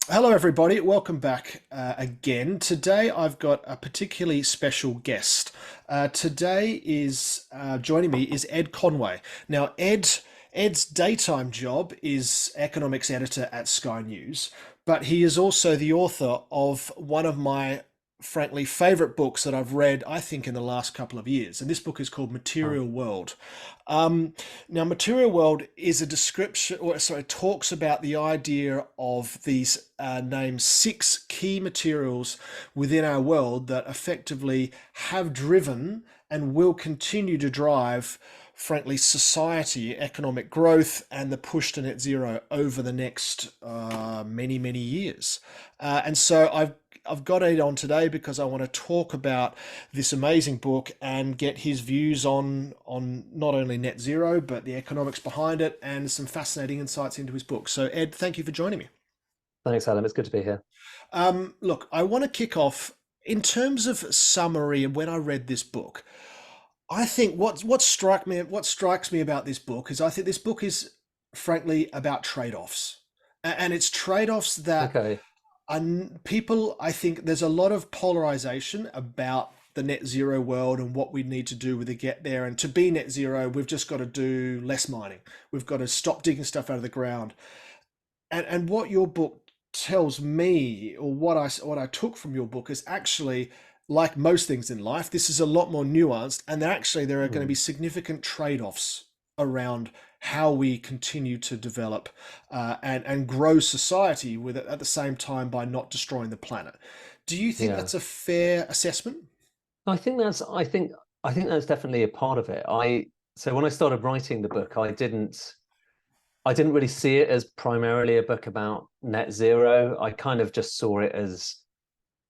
Hello, everybody. Welcome back again. Today, I've got a particularly special guest. Today is joining me is Ed Conway. Now, Ed's daytime job is economics editor at Sky News, but he is also the author of one of my frankly favorite books that I've read, I think, in the last couple of years. And this book is called Oh, Material World. Um, Now, Material World is a description, or sorry, talks about the idea of these named six key materials within our world that effectively have driven and will continue to drive, frankly, society, economic growth, and the push to net zero over the next many, many years. And so I've got Ed on today because I want to talk about this amazing book and get his views on not only net zero but the economics behind it and some fascinating insights into his book. So Ed, thank you for joining me. thanks, Adam. It's good to be here. Look, I want to kick off in terms of summary. And when I read this book, I think what strikes me about this book is I think this book is frankly about trade-offs, and it's trade-offs that Okay. people, I think there's a lot of polarization about the net zero world and what we need to do with to get there. And to be net zero, we've just got to do less mining. We've got to stop digging stuff out of the ground. And what your book tells me, or what I took from your book, is actually, like most things in life, this is a lot more nuanced, and actually there are going to be Hmm. significant trade-offs around how we continue to develop and grow society with it at the same time by not destroying the planet. Do you think Yeah. that's a fair assessment? I think that's definitely a part of it. So when I started writing the book, I didn't really see it as primarily a book about net zero. I kind of just saw it as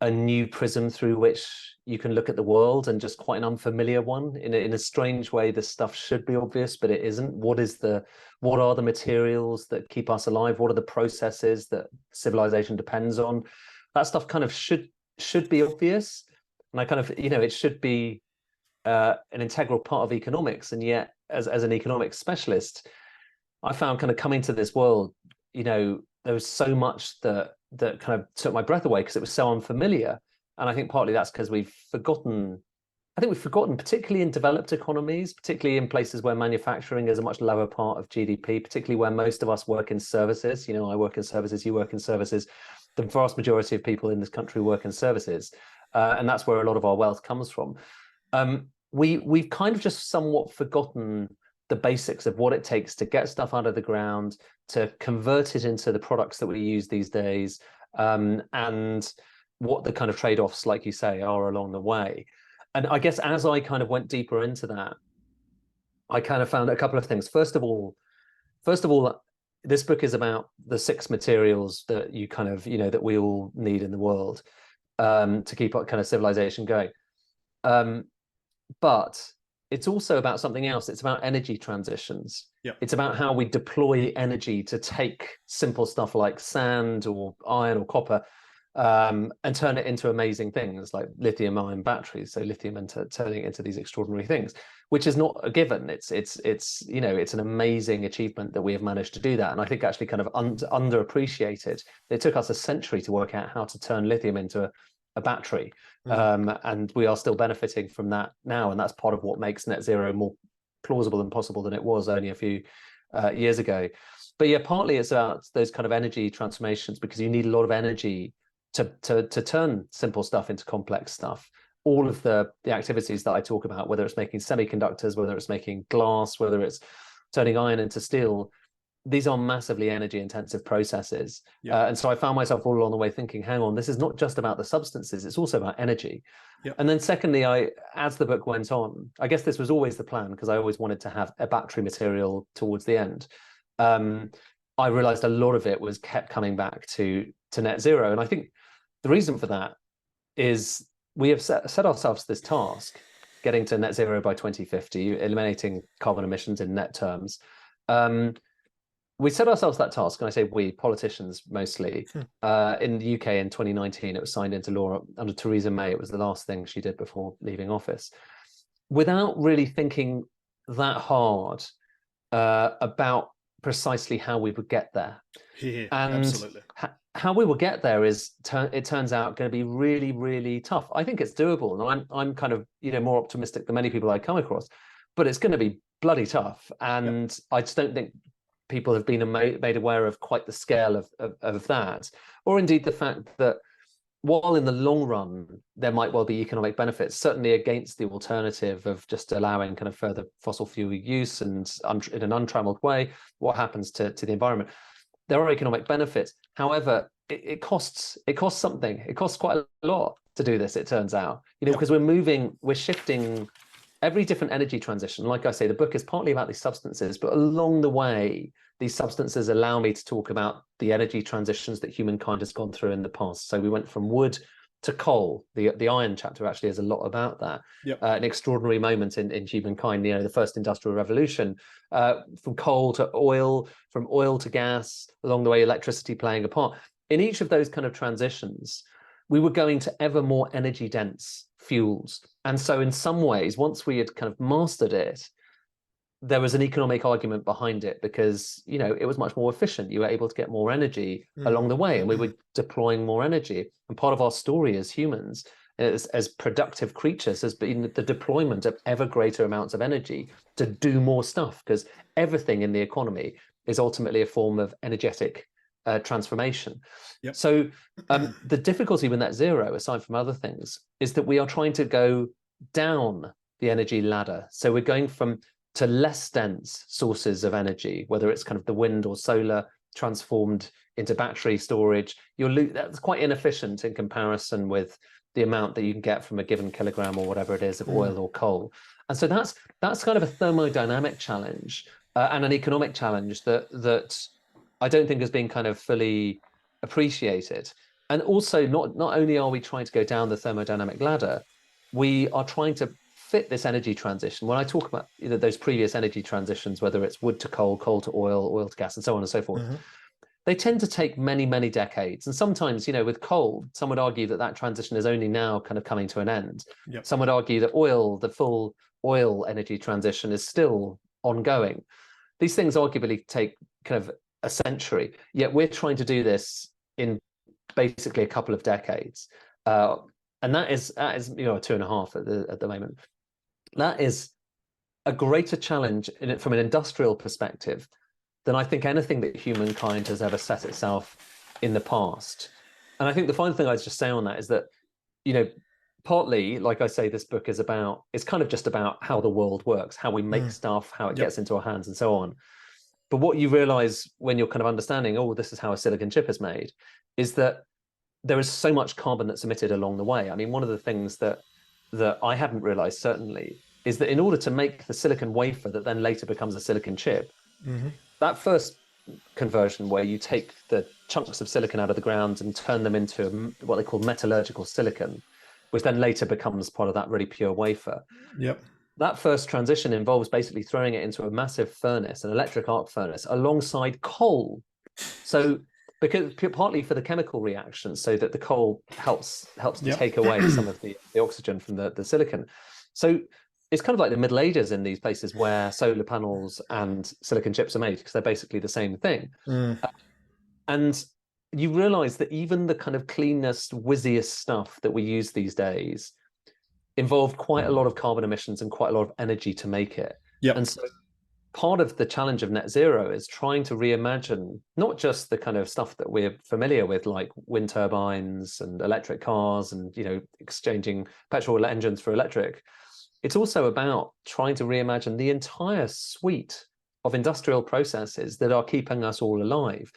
a new prism through which you can look at the world, and just quite an unfamiliar one. In a strange way, this stuff should be obvious, but it isn't. What are the materials that keep us alive? What are the processes that civilization depends on? That stuff kind of should be obvious. And I kind of, it should be an integral part of economics. And yet, as an economics specialist, I found kind of coming to this world, there was so much that kind of took my breath away because it was so unfamiliar. And I think partly that's because we've forgotten, particularly in developed economies, particularly in places where manufacturing is a much lower part of GDP, particularly where most of us work in services. I work in services, you work in services. The vast majority of people in this country work in services. And that's where a lot of our wealth comes from. We've kind of just somewhat forgotten the basics of what it takes to get stuff out of the ground, to convert it into the products that we use these days, and what the kind of trade-offs, like you say, are along the way. And I guess as I kind of went deeper into that, I kind of found a couple of things. First of all, this book is about the six materials that you kind of, that we all need in the world, to keep our kind of civilization going. Um, but it's also about something else. It's about energy transitions. Yep. It's about how we deploy energy to take simple stuff like sand or iron or copper, and turn it into amazing things like lithium-ion batteries. So lithium into turning it into these extraordinary things, which is not a given. It's an amazing achievement that we have managed to do that. And I think actually kind of underappreciated. It took us a century to work out how to turn lithium into a battery. Mm. And we are still benefiting from that now. And that's part of what makes net zero more plausible and possible than it was only a few years ago. But yeah, partly it's about those kind of energy transformations, because you need a lot of energy to turn simple stuff into complex stuff. All of the activities that I talk about, whether it's making semiconductors, whether it's making glass, whether it's turning iron into steel, these are massively energy intensive processes. Yep. And so I found myself all along the way thinking, hang on, this is not just about the substances, it's also about energy. Yep. And then secondly, as the book went on, I guess this was always the plan, because I always wanted to have a battery material towards the end. I realized a lot of it was kept coming back to net zero. And I think the reason for that is we have set ourselves this task, getting to net zero by 2050, eliminating carbon emissions in net terms. We set ourselves that task, and I say we, politicians mostly, Hmm. in the UK in 2019. It was signed into law under Theresa May. It was the last thing she did before leaving office, without really thinking that hard about precisely how we would get there. Here, And absolutely. how we will get there is it turns out going to be really, really tough. I think it's doable, and I'm kind of more optimistic than many people I come across, but it's going to be bloody tough, Yep. and I just don't think people have been made aware of quite the scale of that, or indeed the fact that while in the long run there might well be economic benefits, certainly against the alternative of just allowing kind of further fossil fuel use and in an untrammeled way, what happens to the environment? There are economic benefits. However, it costs something. It costs quite a lot to do this, it turns out. Yep. Because we're shifting every different energy transition. Like I say, the book is partly about these substances, but along the way, these substances allow me to talk about the energy transitions that humankind has gone through in the past. So we went from wood to coal. The iron chapter actually has a lot about that. Yep. An extraordinary moment in humankind, the first industrial revolution, from coal to oil, from oil to gas, along the way, electricity playing a part. In each of those kind of transitions, we were going to ever more energy dense fuels. And so in some ways, once we had kind of mastered it, there was an economic argument behind it because, it was much more efficient. You were able to get more energy along the way, and we were deploying more energy. And part of our story as humans, as productive creatures, has been the deployment of ever greater amounts of energy to do more stuff, because everything in the economy is ultimately a form of energetic transformation. Yep. So the difficulty with net zero, aside from other things, is that we are trying to go down the energy ladder. So we're going to less dense sources of energy, whether it's kind of the wind or solar transformed into battery storage. That's quite inefficient in comparison with the amount that you can get from a given kilogram or whatever it is of oil or coal. And so that's kind of a thermodynamic challenge and an economic challenge that I don't think has been kind of fully appreciated. And also, not only are we trying to go down the thermodynamic ladder, we are trying to fit this energy transition. When I talk about those previous energy transitions, whether it's wood to coal, coal to oil, oil to gas, and so on and so forth, they tend to take many, many decades. And sometimes, with coal, some would argue that transition is only now kind of coming to an end. Yep. Some would argue that the full oil energy transition is still ongoing. These things arguably take kind of a century, yet we're trying to do this in basically a couple of decades. And that is 2.5 at the moment. That is a greater challenge from an industrial perspective than I think anything that humankind has ever set itself in the past. And I think the final thing I'd just say on that is that, partly, like I say, this book is kind of just about how the world works, how we make stuff, how it gets into our hands and so on. But what you realize when you're kind of understanding, this is how a silicon chip is made, is that there is so much carbon that's emitted along the way. I mean, one of the things that I hadn't realized, certainly, is that in order to make the silicon wafer that then later becomes a silicon chip, that first conversion where you take the chunks of silicon out of the ground and turn them into what they call metallurgical silicon, which then later becomes part of that really pure wafer. Yep. That first transition involves basically throwing it into a massive furnace, an electric arc furnace, alongside coal. So because partly for the chemical reaction, so that the coal helps to take away some of the oxygen from the silicon. So it's kind of like the Middle Ages in these places where solar panels and silicon chips are made, because they're basically the same thing. And you realize that even the kind of cleanest, whizziest stuff that we use these days involved quite a lot of carbon emissions and quite a lot of energy to make it. Yep. And so part of the challenge of net zero is trying to reimagine not just the kind of stuff that we're familiar with, like wind turbines and electric cars and exchanging petrol engines for electric. It's also about trying to reimagine the entire suite of industrial processes that are keeping us all alive.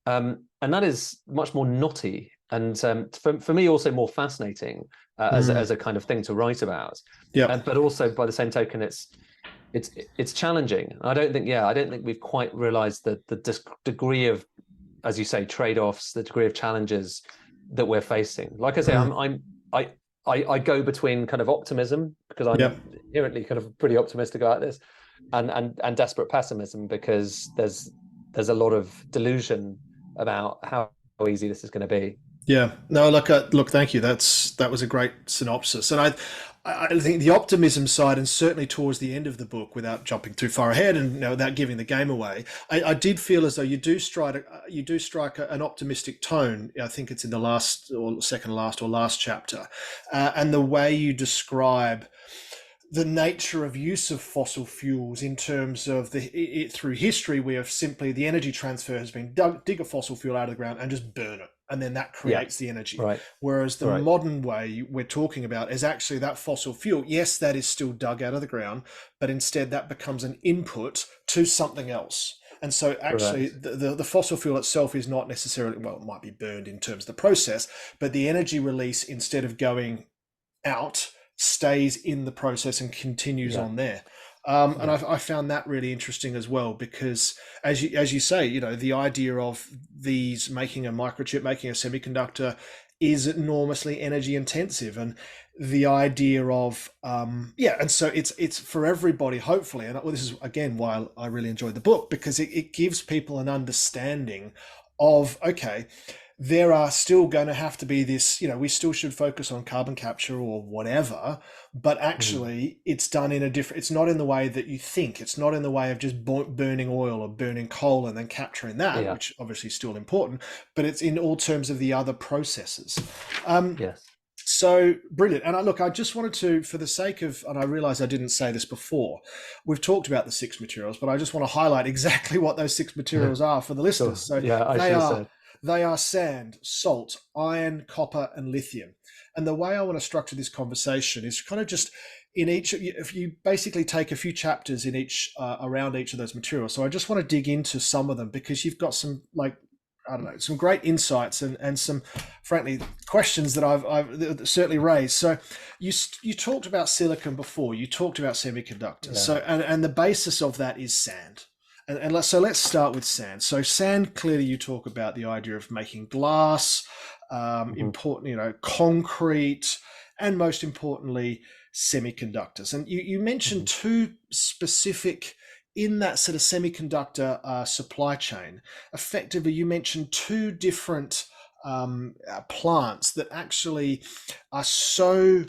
And that is much more knotty and for me also more fascinating as a kind of thing to write about. But also by the same token, it's challenging. I don't think we've quite realized the degree of, as you say, trade-offs, the degree of challenges that we're facing. Like I say, I go between kind of optimism, because I'm inherently kind of pretty optimistic about this, and desperate pessimism, because there's a lot of delusion about how easy this is going to be. Yeah. No, look, thank you. That was a great synopsis. And I think the optimism side, and certainly towards the end of the book, without jumping too far ahead and without giving the game away, I did feel as though you do strike an optimistic tone. I think it's in the last or second last or last chapter, and the way you describe the nature of use of fossil fuels in terms of through history, we have simply the energy transfer has been dig a fossil fuel out of the ground and just burn it, and then that Yeah, creates the energy. right, Whereas the right, modern way we're talking about is actually that fossil fuel, yes, that is still dug out of the ground, but instead that becomes an input to something else. And so actually correct. the fossil fuel itself is not necessarily, well, it might be burned in terms of the process, but the energy release, instead of going out, stays in the process and continues Yeah, on there. And yeah. I found that really interesting as well, because as you say, the idea of these making a microchip, making a semiconductor, is enormously energy intensive, and the idea of and so it's for everybody, hopefully. And well, this is again why I really enjoyed the book, because it gives people an understanding of, okay, there are still going to have to be this, we still should focus on carbon capture or whatever, but Mhm. actually it's done in a different, it's not in the way that you think. It's not in the way of just burning oil or burning coal and then capturing that, Yeah, which obviously is still important, but it's in all terms of the other processes. Um, yes, so brilliant. And I just wanted to, for the sake of, and I realize I didn't say this before, we've talked about the six materials, but I just want to highlight exactly what those six materials are for the listeners. sure. So Yeah, I they should have are said. they are sand, salt, iron, copper, and lithium. And the way I want to structure this conversation is kind of just in each, if you basically take a few chapters in each around each of those materials. So I just want to dig into some of them, because you've got some, like, I don't know, some great insights and some, frankly, questions that I've certainly raised. So you talked about silicon before. You talked about semiconductors. Yeah. So and the basis of that is sand. And let's start with sand. So sand, clearly, you talk about the idea of making glass, Hmm. important, concrete, and most importantly, semiconductors. And you mentioned Hmm. two specific in that sort of semiconductor supply chain. Effectively, you mentioned two different plants that actually are so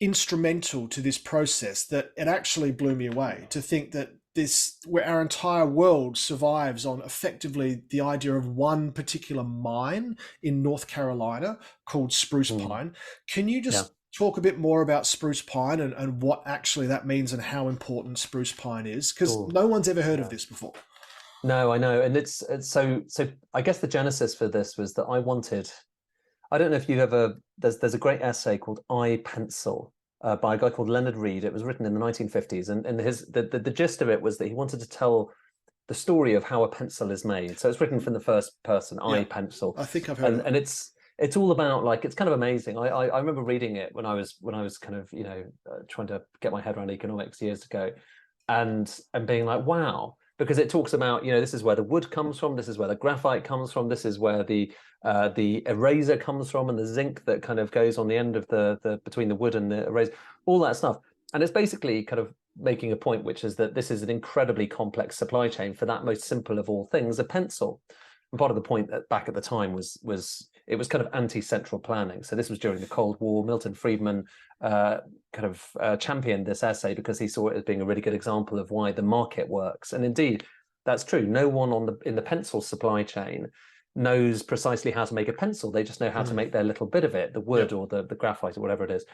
instrumental to this process that it actually blew me away to think that this, where our entire world survives on effectively the idea of one particular mine in North Carolina called spruce Mm. pine. Can you Yeah, just talk a bit more about spruce pine and what actually that means and how important spruce pine is, because sure. no one's ever heard of Yeah. this before. No, I know, and it's so. I guess the genesis for this was that I wanted. I don't know if you ever. There's a great essay called "I Pencil" by a guy called Leonard Reed. It was written in the 1950s, and the gist of it was that he wanted to tell the story of how a pencil is made. So it's written from the first person, Yeah, I pencil, I think I've heard of and it. it's all about, like, it's kind of amazing. I remember reading it when I was kind of trying to get my head around economics years ago, and being like, wow, because it talks about, this is where the wood comes from, this is where the graphite comes from, this is where the eraser comes from, and the zinc that kind of goes on the end of the between the wood and the eraser, all that stuff. And it's basically kind of making a point, which is that this is an incredibly complex supply chain for that most simple of all things, a pencil. And part of the point that back at the time was it was kind of anti-central planning. So this was during the Cold War. Milton Friedman championed this essay because he saw it as being a really good example of why the market works. And indeed, that's true. No one in the pencil supply chain knows precisely how to make a pencil. They just know how to Mm. make their little bit of it, the wood Yep. or the graphite or whatever it is.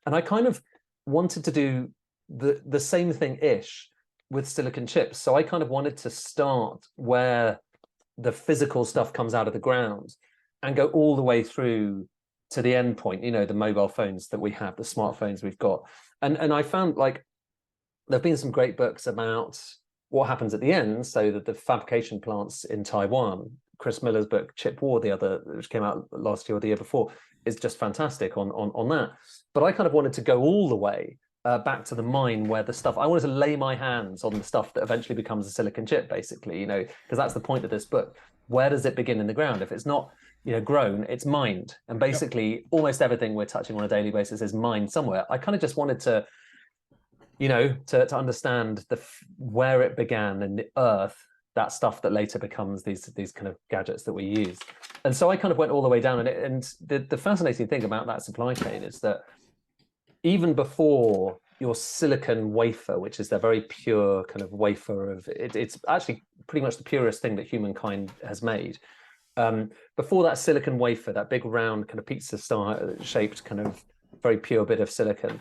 And I kind of wanted to do the same thing ish with silicon chips. So I kind of wanted to start where the physical stuff comes out of the ground and go all the way through to the end point, the mobile phones that we have, the smartphones we've got. And I found, like, there have been some great books about what happens at the end. So that the fabrication plants in Taiwan, Chris Miller's book Chip War, which came out last year or the year before, is just fantastic on that. But I kind of wanted to go all the way back to the mine, where the stuff, I wanted to lay my hands on the stuff that eventually becomes a silicon chip, basically, because that's the point of this book. Where does it begin in the ground? If it's not grown, it's mined. And Yep. basically almost everything we're touching on a daily basis is mined somewhere. I kind of just wanted to to understand where it began in the earth, that stuff that later becomes these kind of gadgets that we use. And so I kind of went all the way down, and the fascinating thing about that supply chain is that even before your silicon wafer, which is their very pure kind of wafer of it, it's actually pretty much the purest thing that humankind has made. Before that silicon wafer, that big round kind of pizza star shaped kind of very pure bit of silicon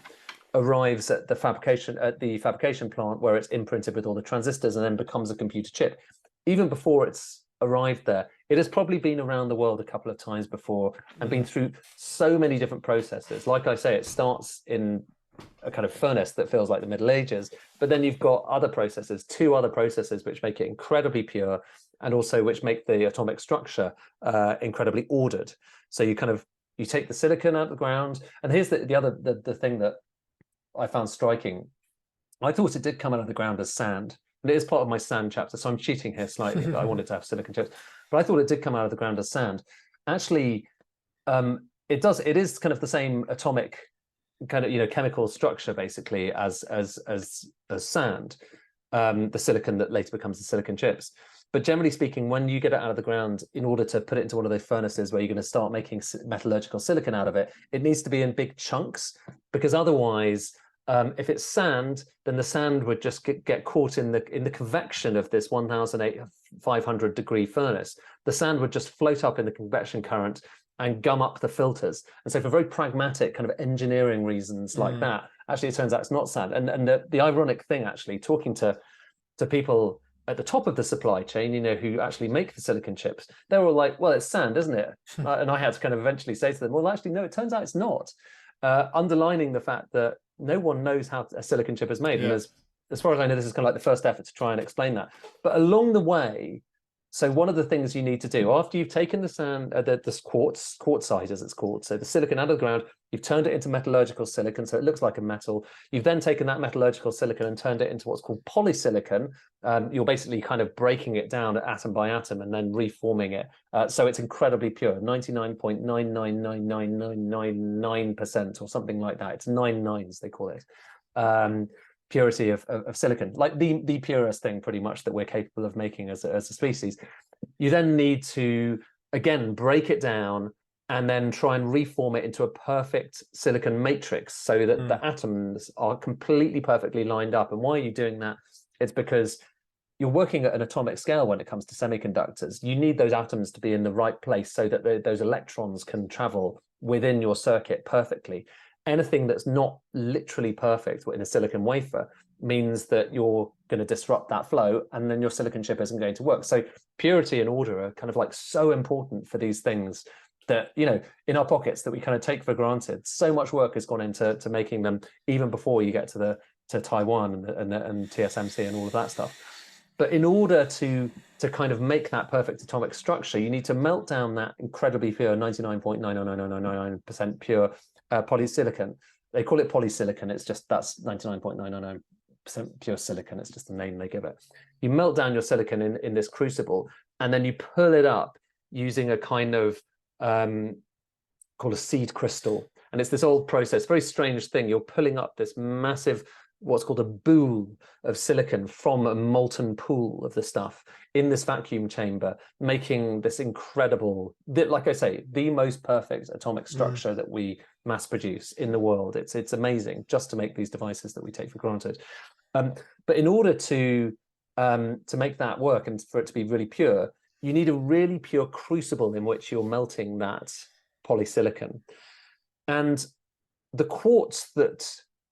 arrives at the fabrication plant where it's imprinted with all the transistors and then becomes a computer chip. Even before it's arrived there, it has probably been around the world a couple of times before and been through so many different processes. Like I say, it starts in a kind of furnace that feels like the Middle Ages, but then you've got other processes, two other processes which make it incredibly pure and also which make the atomic structure incredibly ordered. So you take the silicon out of the ground, and here's the thing that I found striking. I thought it did come out of the ground as sand, and it is part of my sand chapter, so I'm cheating here slightly, but I wanted to have silicon chips. But I thought it did come out of the ground as sand. Actually, it is kind of the same atomic kind of chemical structure basically as sand, the silicon that later becomes the silicon chips. But generally speaking, when you get it out of the ground, in order to put it into one of those furnaces where you're going to start making metallurgical silicon out of it, it needs to be in big chunks, because otherwise, if it's sand, then the sand would just get caught in the convection of this 1,500 degree furnace. The sand would just float up in the convection current and gum up the filters. And so for very pragmatic kind of engineering reasons like that, actually it turns out it's not sand. And the ironic thing, actually, talking to people at the top of the supply chain, who actually make the silicon chips, they were all like, well, it's sand, isn't it? And I had to kind of eventually say to them, well, actually, no, it turns out it's not. Underlining the fact that no one knows how a silicon chip is made. And as far as I know, this is kind of like the first effort to try and explain that. But along the way, so one of the things you need to do after you've taken the sand, this quartzite as it's called, so the silicon out of the ground, you've turned it into metallurgical silicon, so it looks like a metal. You've then taken that metallurgical silicon and turned it into what's called polysilicon. You're basically kind of breaking it down atom by atom and then reforming it. So it's incredibly pure, 99.9999999% or something like that. It's 9 nines, they call it. Purity of silicon, like the purest thing pretty much that we're capable of making as a species. You then need to, again, break it down and then try and reform it into a perfect silicon matrix so that the atoms are completely perfectly lined up. And why are you doing that? It's because you're working at an atomic scale when it comes to semiconductors. You need those atoms to be in the right place so that those electrons can travel within your circuit perfectly. Anything that's not literally perfect in a silicon wafer means that you're going to disrupt that flow, and then your silicon chip isn't going to work. So purity and order are kind of like so important for these things that, in our pockets, that we kind of take for granted. So much work has gone into making them, even before you get to Taiwan and TSMC and all of that stuff. But in order to kind of make that perfect atomic structure, you need to melt down that incredibly pure 99.99999% pure polysilicon. They call it polysilicon. It's just, that's 99.999% pure silicon. It's just the name they give it. You melt down your silicon in this crucible, and then you pull it up using a kind of called a seed crystal. And it's this old process, very strange thing. You're pulling up this massive, what's called a boule of silicon from a molten pool of the stuff in this vacuum chamber, making this incredible, like I say, the most perfect atomic structure that we mass produce in the world. It's amazing just to make these devices that we take for granted. But in order to make that work and for it to be really pure, you need a really pure crucible in which you're melting that polysilicon. And the quartz that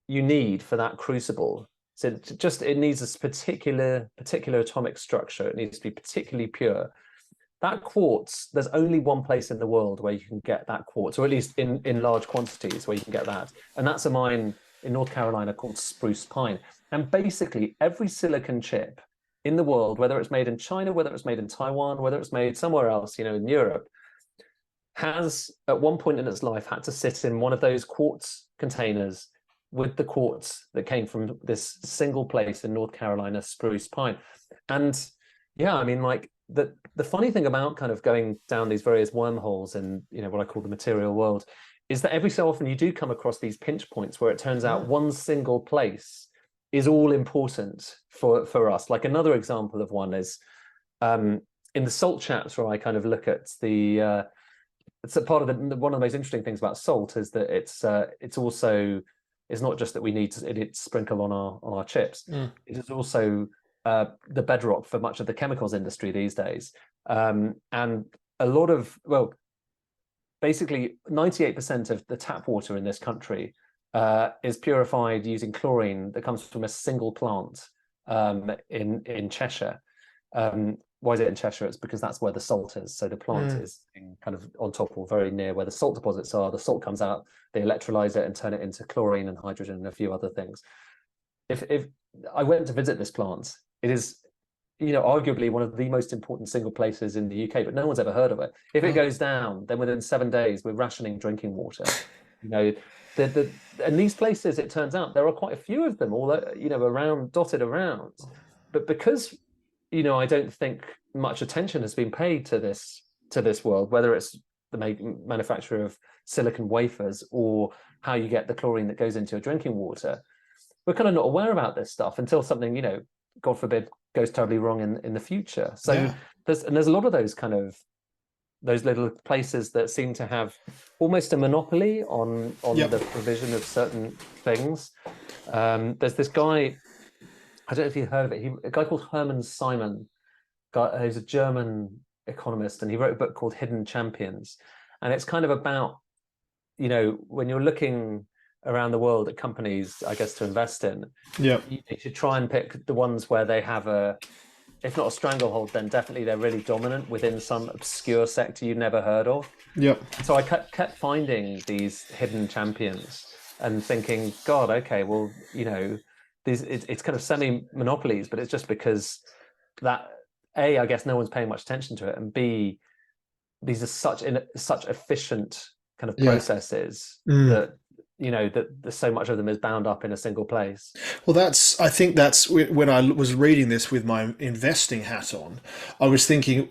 you need for that crucible, so it needs this particular atomic structure. It needs to be particularly pure. That quartz, there's only one place in the world where you can get that quartz, or at least in large quantities where you can get that. And that's a mine in North Carolina called Spruce Pine. And basically every silicon chip in the world, whether it's made in China, whether it's made in Taiwan, whether it's made somewhere else, in Europe, has at one point in its life had to sit in one of those quartz containers with the quartz that came from this single place in North Carolina, Spruce Pine. And yeah, I mean, like the funny thing about kind of going down these various wormholes in, what I call the material world, is that every so often you do come across these pinch points where it turns out one single place is all important for us. Like another example of one is in the salt chapter, I kind of look at it's a part of one of the most interesting things about salt is that it's also is not just that we need it sprinkle on our chips. Mm. It is also the bedrock for much of the chemicals industry these days. And a lot of, well, basically 98% of the tap water in this country is purified using chlorine that comes from a single plant in Cheshire. Why is it in Cheshire? It's because that's where the salt is. So the plant is kind of on top or very near where the salt deposits are. The salt comes out, they electrolyze it and turn it into chlorine and hydrogen and a few other things. If I went to visit this plant, it is, arguably one of the most important single places in the UK, but no one's ever heard of it. If it goes down, then within 7 days, we're rationing drinking water. And these places, it turns out, there are quite a few of them, all around, dotted around. But because I don't think much attention has been paid to this world, whether it's the manufacture of silicon wafers or how you get the chlorine that goes into your drinking water. We're kind of not aware about this stuff until something, God forbid, goes terribly wrong in the future. So there's a lot of those kind of those little places that seem to have almost a monopoly on the provision of certain things. There's this guy, I don't know if you've heard of it, a guy called Hermann Simon, who's a German economist, and he wrote a book called Hidden Champions. And it's kind of about, when you're looking around the world at companies, I guess, to invest in, you should try and pick the ones where they have if not a stranglehold, then definitely they're really dominant within some obscure sector you've never heard of. So I kept finding these hidden champions and thinking, God, okay, well, it's kind of semi-monopolies, but it's just because that, A, I guess no one's paying much attention to it, and B, these are such efficient kind of processes that that so much of them is bound up in a single place. Well, I think that's when I was reading this with my investing hat on, I was thinking,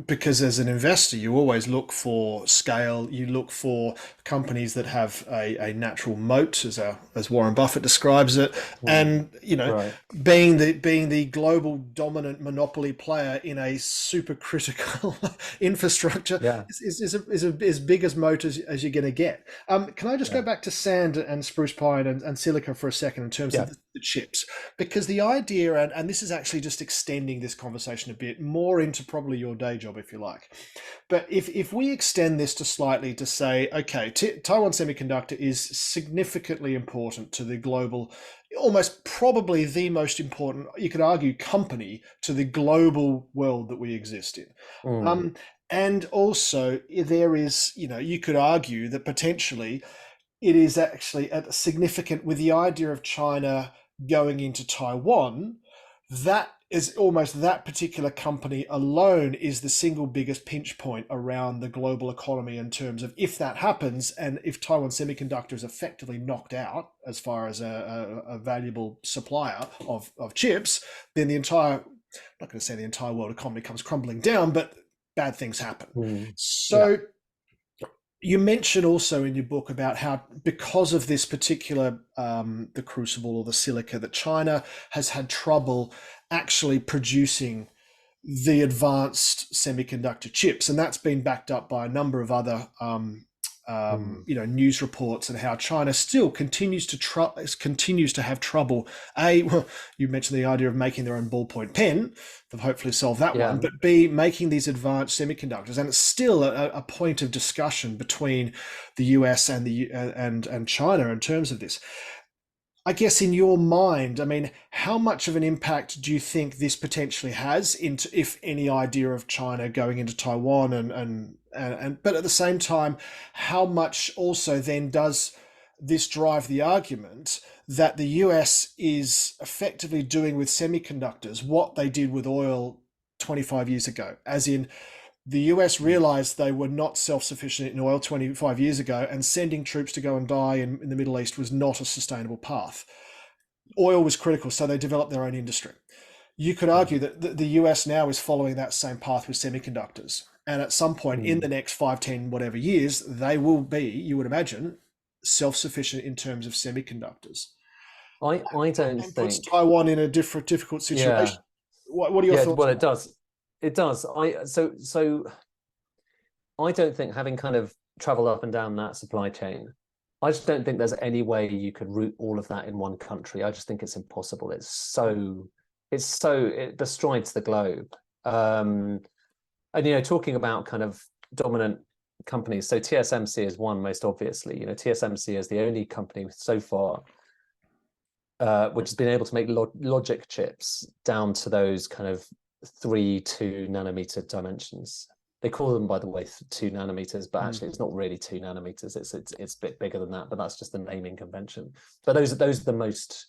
because as an investor, you always look for scale, you look for companies that have a natural moat, as Warren Buffett describes it, and being the global dominant monopoly player in a super critical infrastructure is as big as moat as you're going to get. Can I just go back to sand and spruce pine and silica for a second in terms of the chips, because the idea, and this is actually just extending this conversation a bit more into probably your day job, if you like, but if we extend this to slightly to say, okay, Taiwan Semiconductor is significantly important to the global, almost probably the most important, you could argue, company to the global world that we exist in. And also there is, you could argue that potentially it is actually significant with the idea of China going into Taiwan. That is almost, that particular company alone is the single biggest pinch point around the global economy in terms of, if that happens, and if Taiwan Semiconductor is effectively knocked out as far as a valuable supplier of chips, then the entire, I'm not going to say the entire world economy comes crumbling down, but bad things happen. So you mention also in your book about how, because of this particular, the crucible or the silica, that China has had trouble actually producing the advanced semiconductor chips. And that's been backed up by a number of other news reports, and how China still continues to have trouble. Well, you mentioned the idea of making their own ballpoint pen. They've hopefully solved that one. But B, making these advanced semiconductors, and it's still a point of discussion between the US and and China in terms of this. I guess in your mind, I mean, how much of an impact do you think this potentially has into, if any, idea of China going into Taiwan, and but at the same time, how much also then does this drive the argument that the US is effectively doing with semiconductors what they did with oil 25 years ago, as in, the US realized they were not self-sufficient in oil 25 years ago, and sending troops to go and die in the Middle East was not a sustainable path. Oil was critical, so they developed their own industry. You could argue that the US now is following that same path with semiconductors. And at some point in the next 5, 10, whatever years, they will be, you would imagine, self-sufficient in terms of semiconductors. I don't think puts Taiwan in a difficult situation. What are your thoughts? Well, it does. It does. So I don't think, having kind of traveled up and down that supply chain, I just don't think there's any way you could route all of that in one country. I just think it's impossible. It bestrides the globe. And talking about kind of dominant companies, so TSMC is one, most obviously. TSMC is the only company so far which has been able to make logic chips down to those kind of 2 nanometer dimensions. They call them, by the way, 2 nanometers, but actually it's not really 2 nanometers. It's a bit bigger than that, but that's just the naming convention. But those are the most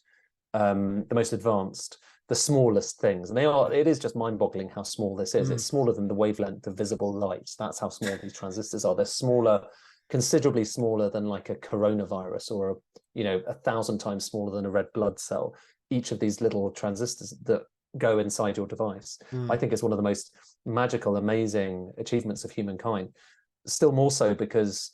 advanced, the smallest things, and it is just mind-boggling how small this is. It's smaller than the wavelength of visible light. That's how small these transistors are. They're smaller, considerably smaller than like a coronavirus, or 1,000 times smaller than a red blood cell. Each of these little transistors that go inside your device, I think, is one of the most magical, amazing achievements of humankind. Still more so because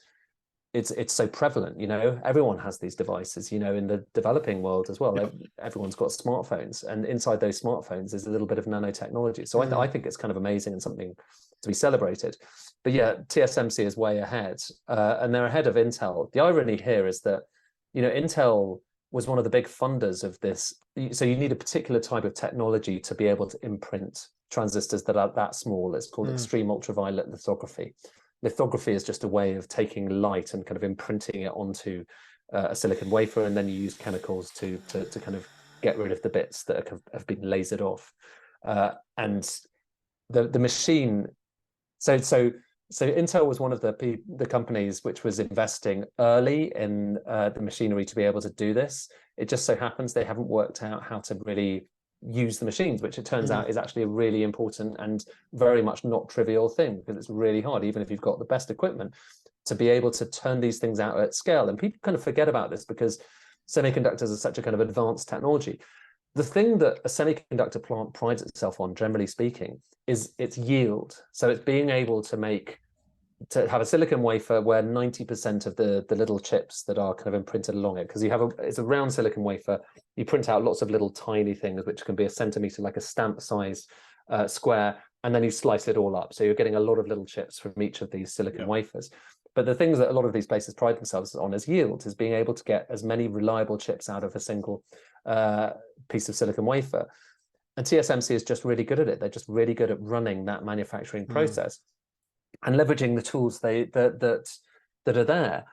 it's so prevalent. Everyone has these devices. In the developing world as well, everyone's got smartphones, and inside those smartphones is a little bit of nanotechnology. So I think it's kind of amazing and something to be celebrated. But yeah, TSMC is way ahead, and they're ahead of Intel. The irony here is that Intel was one of the big funders of this. So you need a particular type of technology to be able to imprint transistors that are that small. It's called extreme ultraviolet lithography. Lithography is just a way of taking light and kind of imprinting it onto a silicon wafer, and then you use chemicals to kind of get rid of the bits that have been lasered off. And the machine. So Intel was one of the companies which was investing early in the machinery to be able to do this. It just so happens they haven't worked out how to really use the machines, which it turns out is actually a really important and very much not trivial thing, because it's really hard, even if you've got the best equipment, to be able to turn these things out at scale. And people kind of forget about this because semiconductors are such a kind of advanced technology. The thing that a semiconductor plant prides itself on, generally speaking, is its yield. So it's being able to have a silicon wafer where 90% of the little chips that are kind of imprinted along it, because it's a round silicon wafer, you print out lots of little tiny things, which can be a centimeter, like a stamp size square, and then you slice it all up. So you're getting a lot of little chips from each of these silicon wafers. But the things that a lot of these places pride themselves on as yield is being able to get as many reliable chips out of a single piece of silicon wafer. And TSMC is just really good at it. They're just really good at running that manufacturing process and leveraging the tools that are there.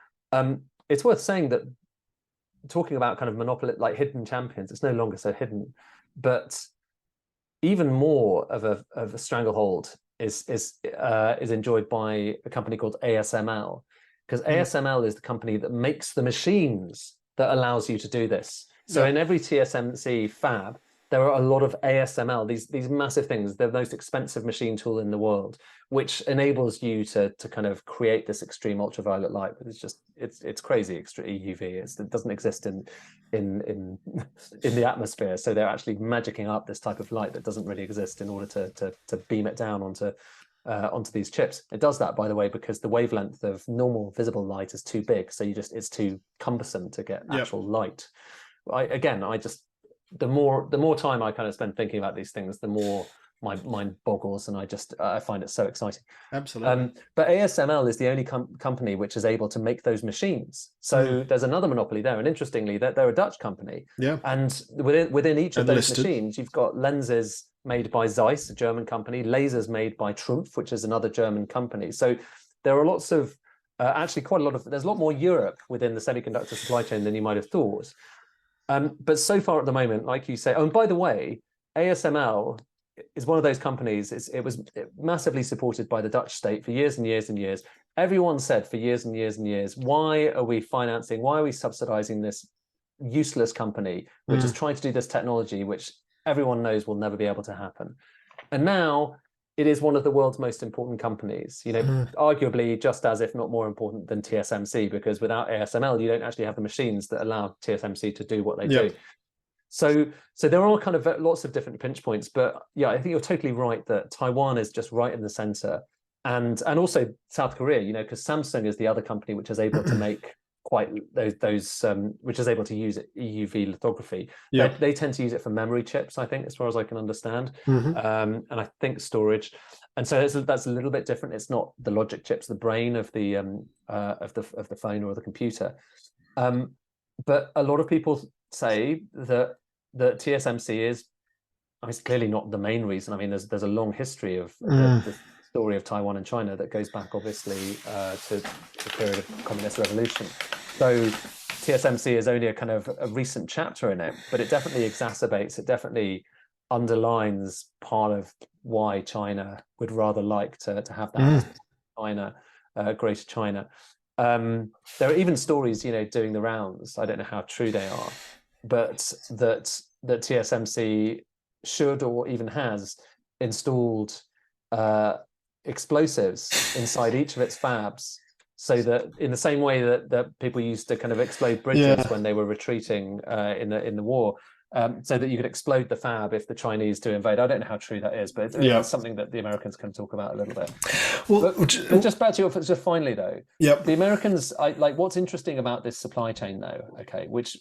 It's worth saying that, talking about kind of monopoly, like hidden champions, it's no longer so hidden, but even more of a stranglehold is enjoyed by a company called ASML, because ASML is the company that makes the machines that allows you to do this. So in every TSMC fab, there are a lot of ASML, these massive things, the most expensive machine tool in the world, which enables you to kind of create this extreme ultraviolet light. But it's crazy extreme EUV. It doesn't exist in the atmosphere. So they're actually magicking up this type of light that doesn't really exist in order to beam it down onto these chips. It does that, by the way, because the wavelength of normal visible light is too big. So it's too cumbersome to get actual light. The more time I kind of spend thinking about these things, the more my mind boggles, and I find it so exciting. Absolutely. But ASML is the only company which is able to make those machines. So there's another monopoly there, and interestingly, they're a Dutch company. Yeah. And within each of those machines, you've got lenses made by Zeiss, a German company, lasers made by Trumpf, which is another German company. So there are lots of actually quite a lot of. There's a lot more Europe within the semiconductor supply chain than you might have thought. But so far at the moment, like you say, oh, and by the way, ASML is one of those companies. It was massively supported by the Dutch state for years and years and years. Everyone said for years and years and years, why are we subsidizing this useless company, which is trying to do this technology, which everyone knows will never be able to happen? And now it is one of the world's most important companies, arguably just as, if not more important than TSMC, because without ASML, you don't actually have the machines that allow TSMC to do what they do. So there are kind of lots of different pinch points, but yeah, I think you're totally right that Taiwan is just right in the center, and also South Korea, because Samsung is the other company which is able to make quite those which is able to use EUV lithography. They tend to use it for memory chips, I think, as far as I can understand, and I think storage. And so that's a little bit different. It's not the logic chips, the brain of the phone or the computer. But a lot of people say that TSMC is, I mean, it's clearly not the main reason. I mean, there's a long history of the story of Taiwan and China that goes back, obviously, to the period of communist revolution. So TSMC is only a kind of a recent chapter in it, but it definitely exacerbates, it definitely underlines part of why China would rather like to have that as China, Greater China. There are even stories, doing the rounds. I don't know how true they are, but that TSMC should or even has installed explosives inside each of its fabs, so that in the same way that people used to kind of explode bridges when they were retreating in the war, so that you could explode the fab if the Chinese do invade. I don't know how true that is, but it's something that the Americans can talk about a little bit. Well, but just back to your, just finally though, the Americans, what's interesting about this supply chain though, okay, which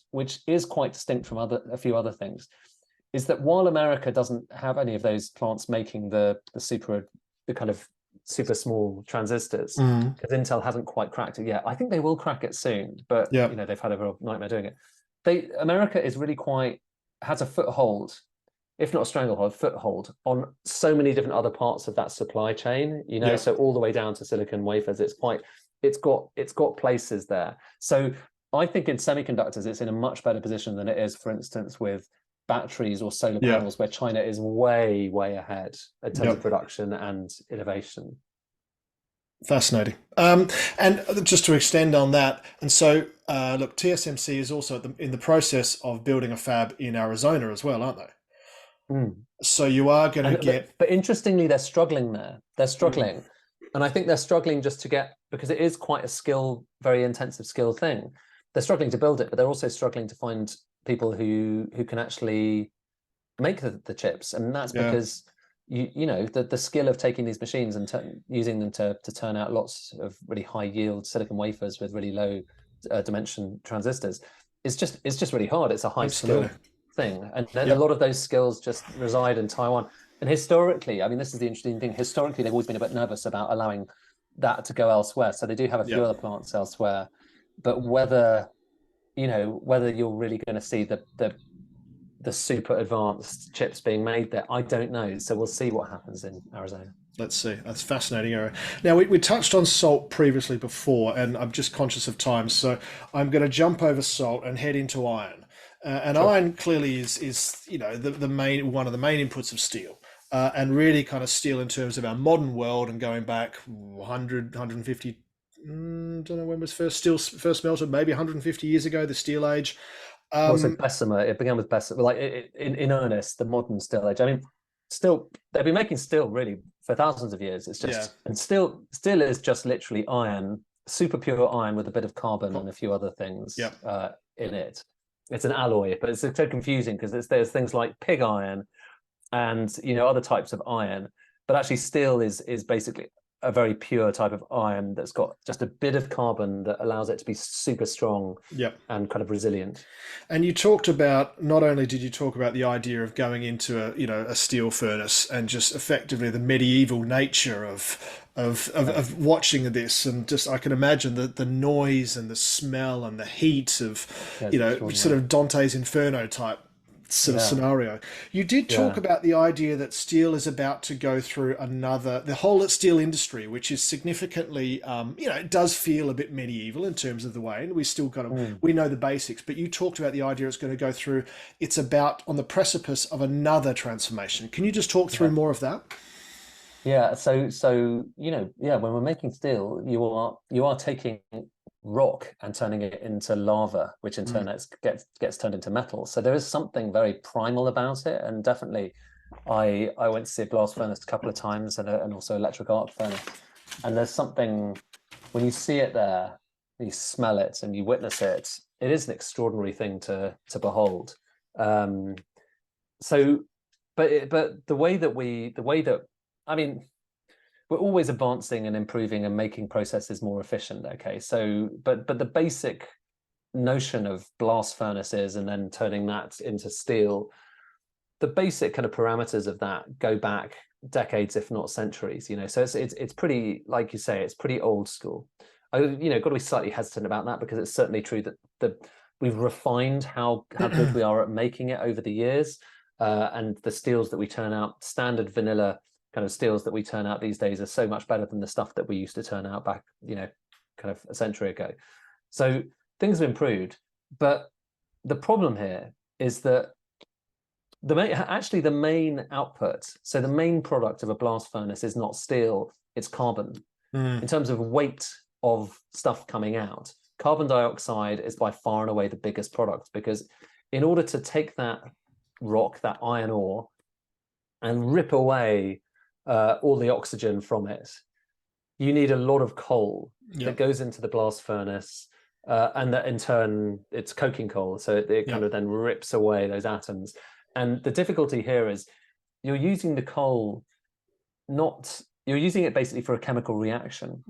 is quite distinct from a few other things, is that while America doesn't have any of those plants making the kind of super small transistors, because Intel hasn't quite cracked it yet. I think they will crack it soon, but they've had a real nightmare doing it. America is really has a foothold, if not a stranglehold, foothold on so many different other parts of that supply chain, so all the way down to silicon wafers. It's got places there. So I think in semiconductors, it's in a much better position than it is, for instance, with batteries or solar panels, where China is way, way ahead in terms of production and innovation. Fascinating. And just to extend on that, and so look, TSMC is also in the process of building a fab in Arizona as well, aren't they? So you are going to get. But interestingly, they're struggling there. They're struggling, and I think they're struggling just to get, because it is quite a very intensive skill thing. They're struggling to build it, but they're also struggling to find people who can actually make the chips, and that's because the skill of taking these machines and using them to turn out lots of really high yield silicon wafers with really low dimension transistors is just really hard. It's a high skill thing, and a lot of those skills just reside in Taiwan. And historically, I mean, this is the interesting thing. Historically, they've always been a bit nervous about allowing that to go elsewhere, so they do have a few other plants elsewhere, but whether you're really going to see the super advanced chips being made there, I don't know. So we'll see what happens in Arizona. Let's see. That's a fascinating area. Now, we touched on salt previously before, and I'm just conscious of time, so I'm going to jump over salt and head into iron. And iron clearly is the main one of the main inputs of steel, and really kind of steel in terms of our modern world, and going back 100, 150. Don't know when was steel first melted. Maybe 150 years ago, the steel age. Also Bessemer, it began with Bessemer, like in earnest, the modern steel age. I mean, still they've been making steel really for thousands of years. It's just and steel is just literally iron, super pure iron with a bit of carbon and a few other things in it. It's an alloy, but it's so confusing because there's things like pig iron and other types of iron, but actually steel is basically a very pure type of iron that's got just a bit of carbon that allows it to be super strong and kind of resilient. And you talked about, not only did you talk about the idea of going into a steel furnace and just effectively the medieval nature of watching this, and just I can imagine the noise and the smell and the heat of sort of Dante's Inferno type sort of scenario. You did talk about the idea that steel is about to go through the whole steel industry, which is significantly, it does feel a bit medieval in terms of the way, and we still we know the basics, but you talked about the idea it's going to go through, it's about on the precipice of another transformation. Can you just talk through more of that? Yeah, so when we're making steel, you are taking rock and turning it into lava, which in turn gets turned into metal. So there is something very primal about it, and definitely, I went to see a blast furnace a couple of times and also electric arc furnace, and there's something when you see it there, you smell it and you witness it. It is an extraordinary thing to behold. But the way that I mean, we're always advancing and improving and making processes more efficient. Okay, so but the basic notion of blast furnaces and then turning that into steel, the basic kind of parameters of that go back decades, if not centuries. So it's pretty, like you say, it's pretty old school. got to be slightly hesitant about that, because it's certainly true that we've refined how good we are at making it over the years, and the steels that we turn out, standard vanilla kind of steels that we turn out these days, are so much better than the stuff that we used to turn out back, kind of a century ago. So things have improved, but the problem here is that the main output, so the main product of a blast furnace, is not steel, it's carbon. In terms of weight of stuff coming out, carbon dioxide is by far and away the biggest product, because in order to take that rock, that iron ore, and rip away all the oxygen from it, you need a lot of coal that goes into the blast furnace, and that in turn it's coking coal, so it kind of then rips away those atoms. And the difficulty here is you're using the coal, you're using it basically for a chemical reaction.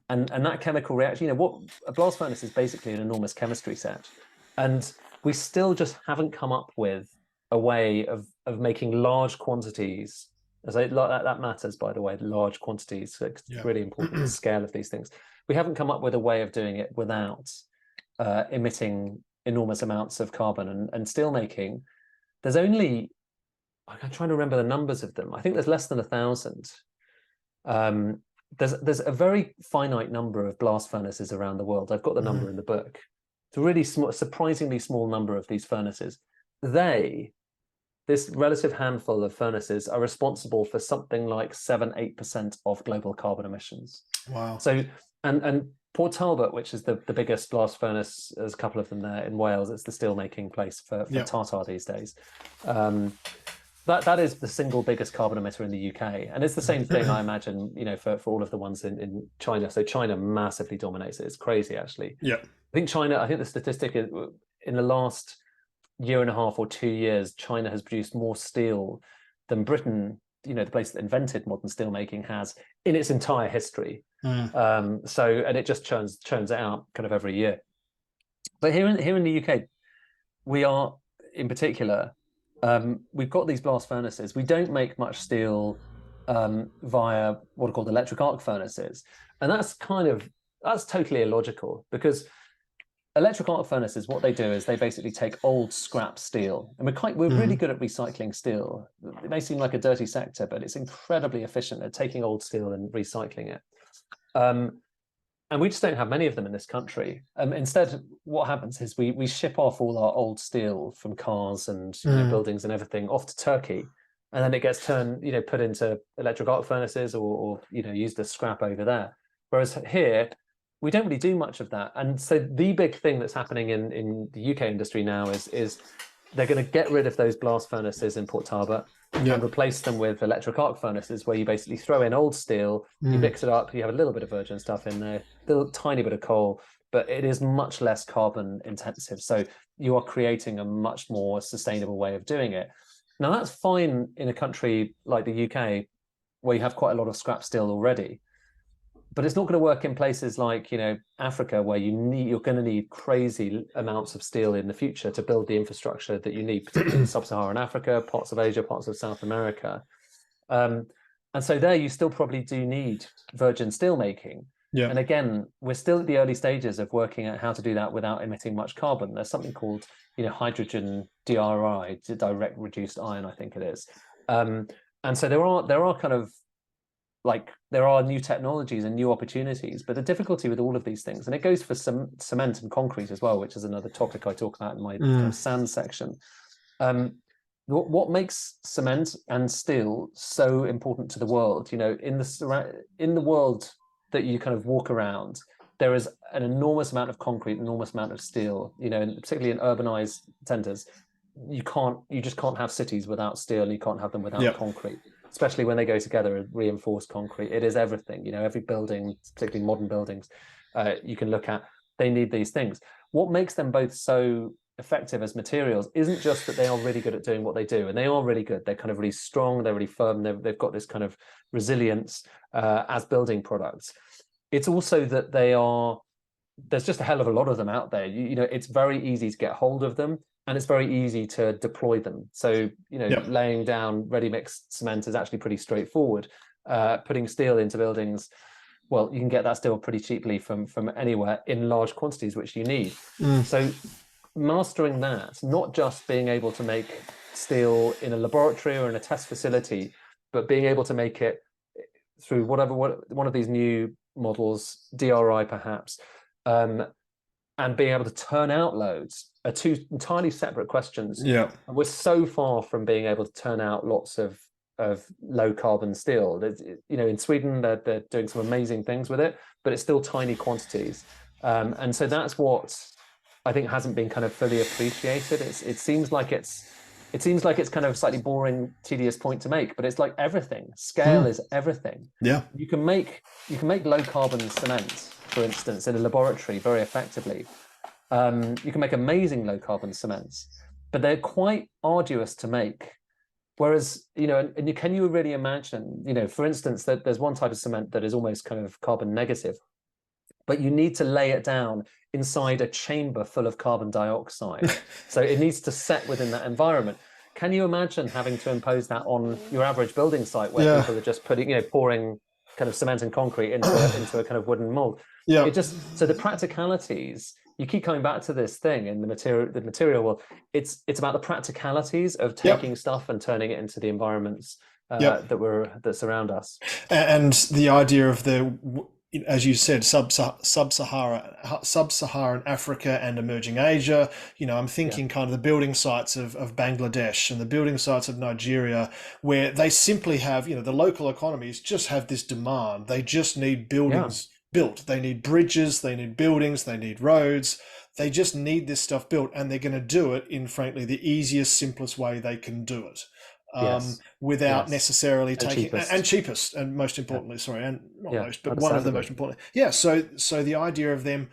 And that chemical reaction, what a blast furnace is basically an enormous chemistry set. And we still just haven't come up with a way of making large quantities. That matters, by the way, large quantities. So it's really important, the scale of these things. We haven't come up with a way of doing it without emitting enormous amounts of carbon. And steel making, there's only, I'm trying to remember the numbers of them. I think there's less than 1,000. There's a very finite number of blast furnaces around the world. I've got the number in the book. It's a really surprisingly small number of these furnaces. This relative handful of furnaces are responsible for something like 7-8% of global carbon emissions. Wow. So, and Port Talbot, which is the biggest blast furnace, there's a couple of them there in Wales. It's the steel making place for tartar these days. That is the single biggest carbon emitter in the UK. And it's the same thing, I imagine, for all of the ones in China. So China massively dominates it. It's crazy, actually. Yeah. I think the statistic is, in the last year and a half or 2 years, China has produced more steel than Britain, the place that invented modern steel making, has in its entire history. And it just churns it out kind of every year. But here in the UK, we are, in particular, we've got these blast furnaces. We don't make much steel via what are called electric arc furnaces, and that's totally illogical, because electric arc furnaces, what they do is they basically take old scrap steel, and we're really good at recycling steel. It may seem like a dirty sector, but it's incredibly efficient at taking old steel and recycling it. And we just don't have many of them in this country. Instead, what happens is we ship off all our old steel from cars and buildings and everything off to Turkey, and then it gets put into electric arc furnaces or used as scrap over there. Whereas here, we don't really do much of that. And so the big thing that's happening in the UK industry now is they're going to get rid of those blast furnaces in Port Talbot and replace them with electric arc furnaces, where you basically throw in old steel, you mix it up, you have a little bit of virgin stuff in there, a little tiny bit of coal, but it is much less carbon intensive. So you are creating a much more sustainable way of doing it. Now, that's fine in a country like the UK, where you have quite a lot of scrap steel already. But it's not going to work in places like, Africa, where you're going to need crazy amounts of steel in the future to build the infrastructure that you need, particularly in sub-Saharan Africa, parts of Asia, parts of South America. And so there you still probably do need virgin steel making. Yeah. And again, we're still at the early stages of working out how to do that without emitting much carbon. There's something called, hydrogen DRI, direct reduced iron, I think it is. And so there are kind of, there are new technologies and new opportunities, but the difficulty with all of these things, and it goes for cement and concrete as well, which is another topic I talk about in my kind of sand section. What makes cement and steel so important to the world? In the world that you kind of walk around, there is an enormous amount of concrete, an enormous amount of steel. And particularly in urbanized centers, you just can't have cities without steel. You can't have them without concrete. Especially when they go together and reinforced concrete. It is everything, every building, particularly modern buildings, you can look at, they need these things. What makes them both so effective as materials isn't just that they are really good at doing what they do, and they are really good. They're kind of really strong, they're really firm, they've got this kind of resilience as building products. It's also that there's just a hell of a lot of them out there. It's very easy to get hold of them, and it's very easy to deploy them. So, laying down ready-mixed cement is actually pretty straightforward. Putting steel into buildings well, you can get that steel pretty cheaply from anywhere in large quantities, which you need. Mm. So mastering that, not just being able to make steel in a laboratory or in a test facility, but being able to make it through one of these new models, DRI perhaps, and being able to turn out loads are two entirely separate questions. Yeah. And we're so far from being able to turn out lots of low carbon steel. In Sweden, they're doing some amazing things with it, but it's still tiny quantities. And so that's what I think hasn't been kind of fully appreciated. It seems like it's kind of a slightly boring, tedious point to make, but it's like everything. Scale is everything. Yeah. You can make low carbon cement, for instance, in a laboratory very effectively. You can make amazing low carbon cements, but they're quite arduous to make. Whereas, can you really imagine, for instance, that there's one type of cement that is almost kind of carbon negative, but you need to lay it down inside a chamber full of carbon dioxide. So it needs to set within that environment. Can you imagine having to impose that on your average building site where people are just pouring kind of cement and concrete into a kind of wooden mold? Yeah. So the practicalities, you keep coming back to this thing in the material world. It's about the practicalities of taking stuff and turning it into the environments that surround us. And the idea of as you said, sub-Saharan Africa and emerging Asia. I'm thinking kind of the building sites of Bangladesh and the building sites of Nigeria, where they simply have, the local economies just have this demand. They just need buildings built. They need bridges, they need buildings, they need roads. They just need this stuff built, and they're going to do it in, frankly, the easiest, simplest way they can do it. Without necessarily taking cheapest and most importantly, and not most, but one of the most important. So the idea of them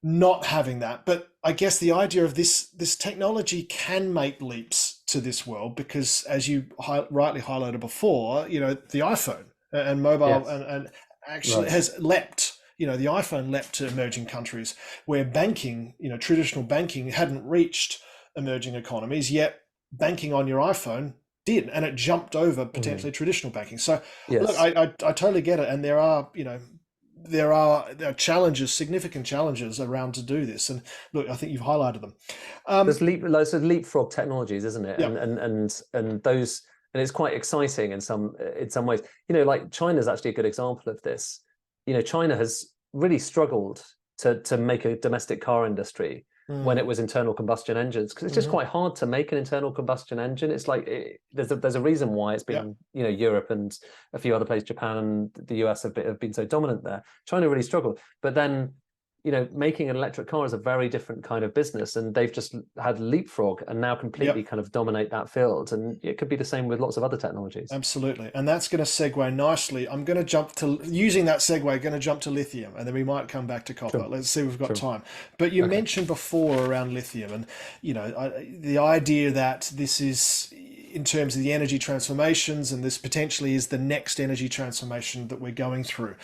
not having that, but I guess the idea of this technology can make leaps to this world, because as you rightly highlighted before, the iPhone and mobile and actually has leapt. The iPhone leapt to emerging countries where banking, traditional banking hadn't reached emerging economies yet. Banking on your iPhone did, and it jumped over potentially traditional banking. So look, I totally get it, and there are challenges, significant challenges around to do this, and look, I think you've highlighted them. There's leapfrog technologies, isn't it? And those, and it's quite exciting in some ways. Like China's actually a good example of this. China has really struggled to make a domestic car industry when it was internal combustion engines, because it's just quite hard to make an internal combustion engine. It's like there's a reason why it's been Europe and a few other places, Japan and the US have been so dominant there. China really struggled, but then making an electric car is a very different kind of business, and they've just had leapfrog and now completely kind of dominate that field. And it could be the same with lots of other technologies. Absolutely. And that's going to segue nicely. I'm going to jump to, using that segue, going to jump to lithium, and then we might come back to copper. Let's see, we've got time. But you mentioned before around lithium, and the idea that this is, in terms of the energy transformations, and this potentially is the next energy transformation that we're going through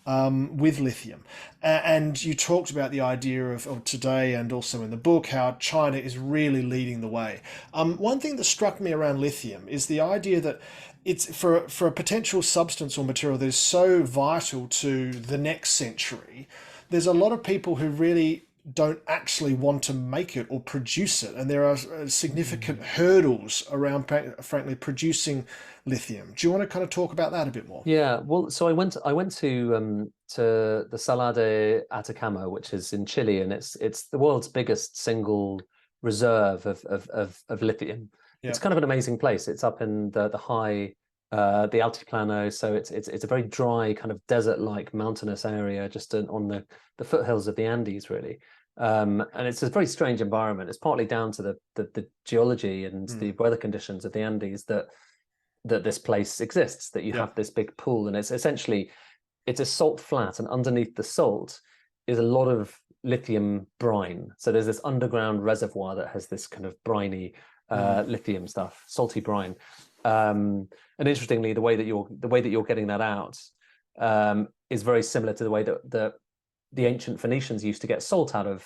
with lithium. And you talked about the idea of today, and also in the book, how China is really leading the way. One thing that struck me around lithium is the idea that it's for a potential substance or material that is so vital to the next century. There's a lot of people who really don't actually want to make it or produce it, and there are significant hurdles around, frankly, producing lithium. Do you want to kind of talk about that a bit more? Yeah, well, so I went to the Salar de Atacama, which is in Chile, and it's the world's biggest single reserve of lithium. It's kind of an amazing place. It's up in the high the altiplano, so it's a very dry, kind of desert-like mountainous area just on the foothills of the Andes, really. And it's a very strange environment. It's partly down to the geology and the weather conditions of the Andes that this place exists, that you have this big pool, and it's essentially a salt flat, and underneath the salt is a lot of lithium brine. So there's this underground reservoir that has this kind of briny lithium stuff, salty brine. And interestingly, the way that you're getting that out is very similar to the way that the ancient Phoenicians used to get salt out of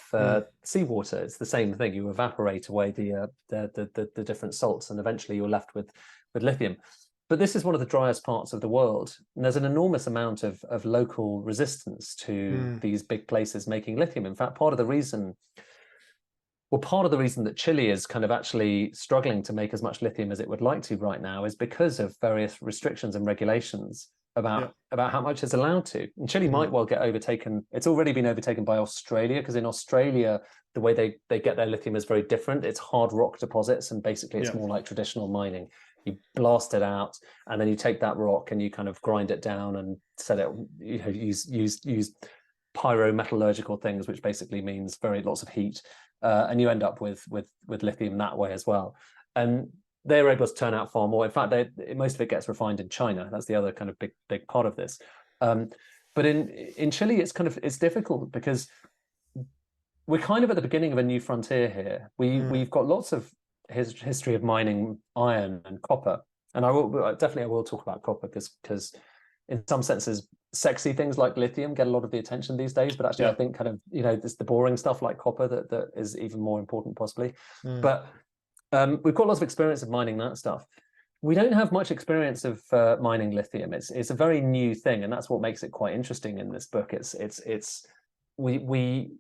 seawater. It's the same thing. You evaporate away the different salts, and eventually you're left with lithium. But this is one of the driest parts of the world, and there's an enormous amount of local resistance to Mm. these big places making lithium. In fact, part of the reason that Chile is kind of actually struggling to make as much lithium as it would like to right now is because of various restrictions and regulations Yeah. about how much it's allowed to. And Chile Mm. might well get overtaken. It's already been overtaken by Australia, because in Australia, the way they get their lithium is very different. It's hard rock deposits, and basically it's Yeah. more like traditional mining. You blast it out, and then you take that rock and you kind of grind it down and set it, use pyrometallurgical things, which basically means lots of heat, and you end up with lithium that way as well. And they're able to turn out far more. In fact, most of it gets refined in China. That's the other kind of big part of this. But in Chile, it's difficult because we're kind of at the beginning of a new frontier here. We've got lots of history of mining iron and copper, and I will talk about copper because in some senses sexy things like lithium get a lot of the attention these days, but actually I think kind of it's the boring stuff like copper that is even more important possibly. But we've got lots of experience of mining that stuff. We don't have much experience of mining lithium. It's a very new thing, and that's what makes it quite interesting in this book. We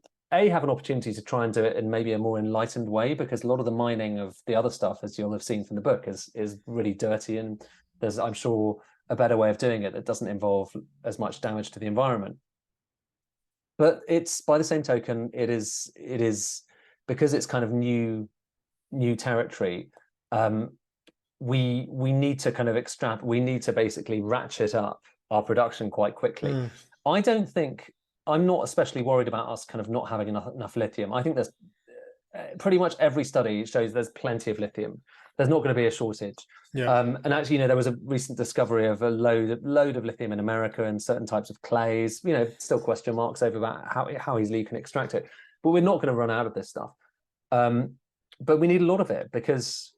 have an opportunity to try and do it in maybe a more enlightened way, because a lot of the mining of the other stuff, as you'll have seen from the book, is really dirty, and there's, I'm sure, a better way of doing it that doesn't involve as much damage to the environment. But it's, by the same token, it is because it's kind of new territory. We need to kind of we need to basically ratchet up our production quite quickly. I'm not especially worried about us kind of not having enough lithium. I think there's pretty much every study shows there's plenty of lithium. There's not going to be a shortage. And actually, there was a recent discovery of a load of lithium in America and certain types of clays. Still question marks over about how easily you can extract it. But we're not going to run out of this stuff. But we need a lot of it because,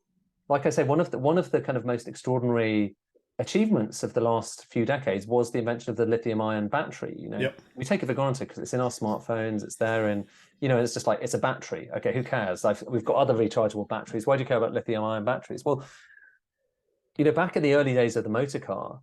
like I say, one of the kind of most extraordinary achievements of the last few decades was the invention of the lithium-ion battery. We take it for granted because it's in our smartphones, it's there, and it's just like, it's a battery. Okay, who cares? We've got other rechargeable batteries. Why do you care about lithium-ion batteries? Well, back in the early days of the motor car,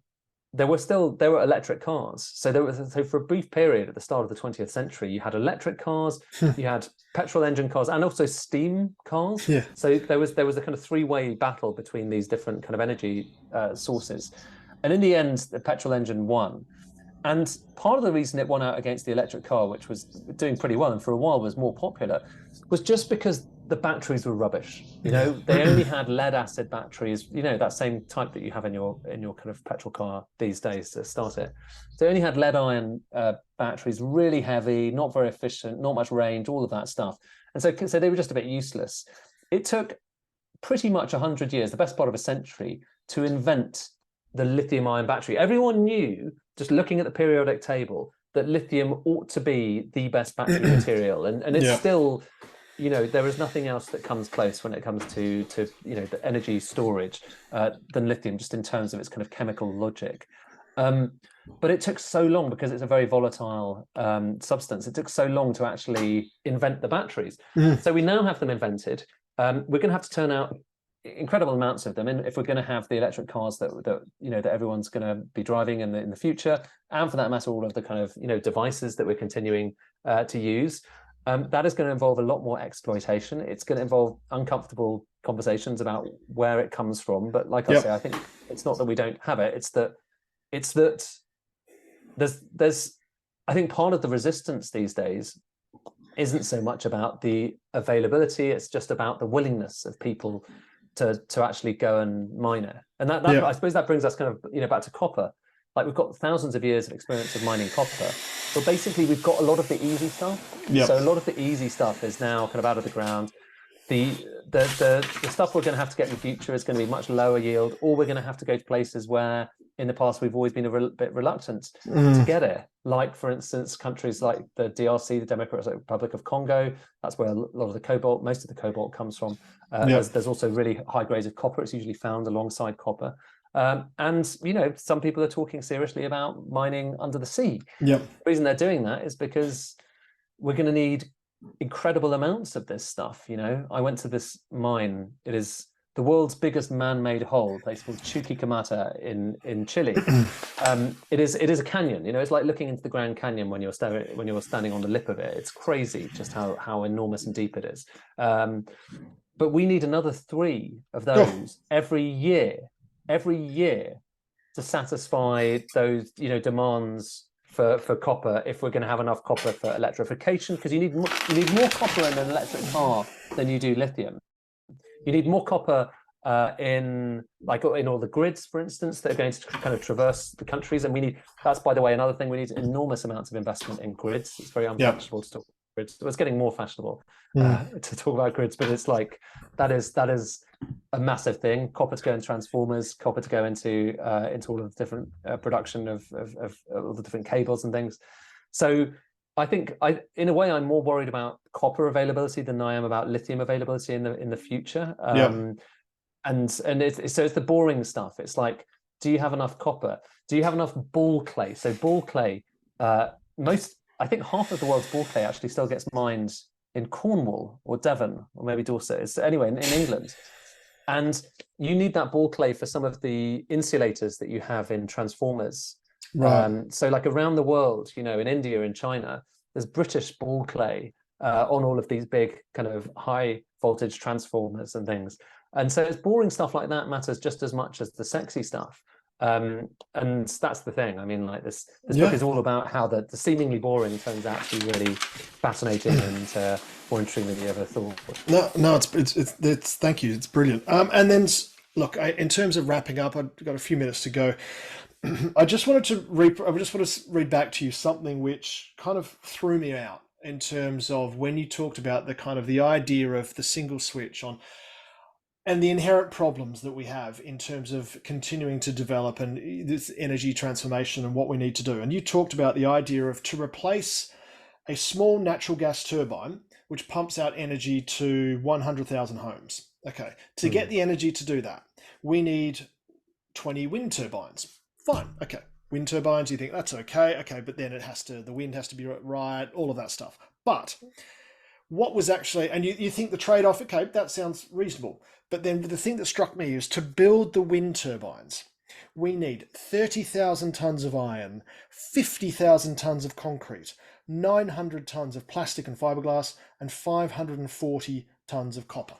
there were electric cars. So for a brief period at the start of the 20th century, you had electric cars, you had petrol engine cars, and also steam cars. So there was a kind of three-way battle between these different kind of energy sources. And in the end, the petrol engine won. And part of the reason it won out against the electric car, which was doing pretty well and for a while was more popular, was just because the batteries were rubbish. They only had lead acid batteries, that same type that you have in your kind of petrol car these days to start it. They only had lead iron batteries, really heavy, not very efficient, not much range, all of that stuff. And so they were just a bit useless. It took pretty much 100 years, the best part of a century, to invent the lithium-ion battery. Everyone knew, just looking at the periodic table, that lithium ought to be the best battery material, and it's still, there is nothing else that comes close when it comes to the energy storage than lithium, just in terms of its kind of chemical logic. But it took so long because it's a very volatile substance. It took so long to actually invent the batteries. So we now have them invented. We're going to have to turn out incredible amounts of them, and if we're going to have the electric cars that everyone's going to be driving in the future, and for that matter, all of the kind of devices that we're continuing to use, that is going to involve a lot more exploitation. It's going to involve uncomfortable conversations about where it comes from. But like I say, I think it's not that we don't have it. It's that there's I think part of the resistance these days isn't so much about the availability. It's just about the willingness of people to actually go and mine it. And that I suppose that brings us kind of back to copper. Like, we've got thousands of years of experience of mining copper, but basically we've got a lot of the easy stuff. So a lot of the easy stuff is now kind of out of the ground. The stuff we're going to have to get in the future is going to be much lower yield, or we're going to have to go to places where in the past we've always been a bit reluctant to get it. Like, for instance, countries like the DRC, the Democratic Republic of Congo. That's where a lot of the cobalt, most of the cobalt, comes from. There's also really high grades of copper. It's usually found alongside copper. And some people are talking seriously about mining under the sea. The reason they're doing that is because we're going to need incredible amounts of this stuff. I went to this mine. It is the world's biggest man-made hole, a place called Chuquicamata in Chile. It is a canyon. You know, it's like looking into the Grand Canyon when you're standing on the lip of it. It's crazy just how enormous and deep it is. But we need another 3 of Oh, those every year to satisfy those, you know, demands for copper, if we're going to have enough copper for electrification, because you need more copper in an electric car than you do lithium. You need more copper in all the grids, for instance, that are going to kind of traverse the countries. And that's, by the way, another thing. We need enormous amounts of investment in grids. It's very yeah. unfashionable to talk about grids. It's getting more fashionable Mm. to talk about grids, but it's like that is a massive thing. Copper to go in transformers, copper to go into all of the different production of all the different cables and things. So I think in a way, I'm more worried about copper availability than I am about lithium availability in the future. Yeah. And it's the boring stuff. It's like, do you have enough copper? Do you have enough ball clay? So ball clay, I think half of the world's ball clay actually still gets mined in Cornwall or Devon or maybe Dorset. Anyway, in England. And you need that ball clay for some of the insulators that you have in transformers. Right. So like around the world, you know, in India and China, there's British ball clay on all of these big kind of high voltage transformers and things. And so it's boring stuff like that matters just as much as the sexy stuff. And that's the thing. I mean, like this book is all about how the seemingly boring turns out to be really fascinating and more interesting than you ever thought. No, it's thank you. It's brilliant. And then look, in terms of wrapping up, I've got a few minutes to go. I just want to read back to you something which kind of threw me out in terms of when you talked about the kind of the idea of the single switch on and the inherent problems that we have in terms of continuing to develop and this energy transformation and what we need to do. And you talked about the idea of to replace a small natural gas turbine which pumps out energy to 100,000 homes. Okay, to get the energy to do that, we need 20 wind turbines. Fine, okay. Wind turbines, you think that's okay, but then the wind has to be right, all of that stuff. But what was actually, and you think the trade-off, okay, that sounds reasonable. But then the thing that struck me is to build the wind turbines, we need 30,000 tons of iron, 50,000 tons of concrete, 900 tons of plastic and fiberglass, and 540 tons of copper.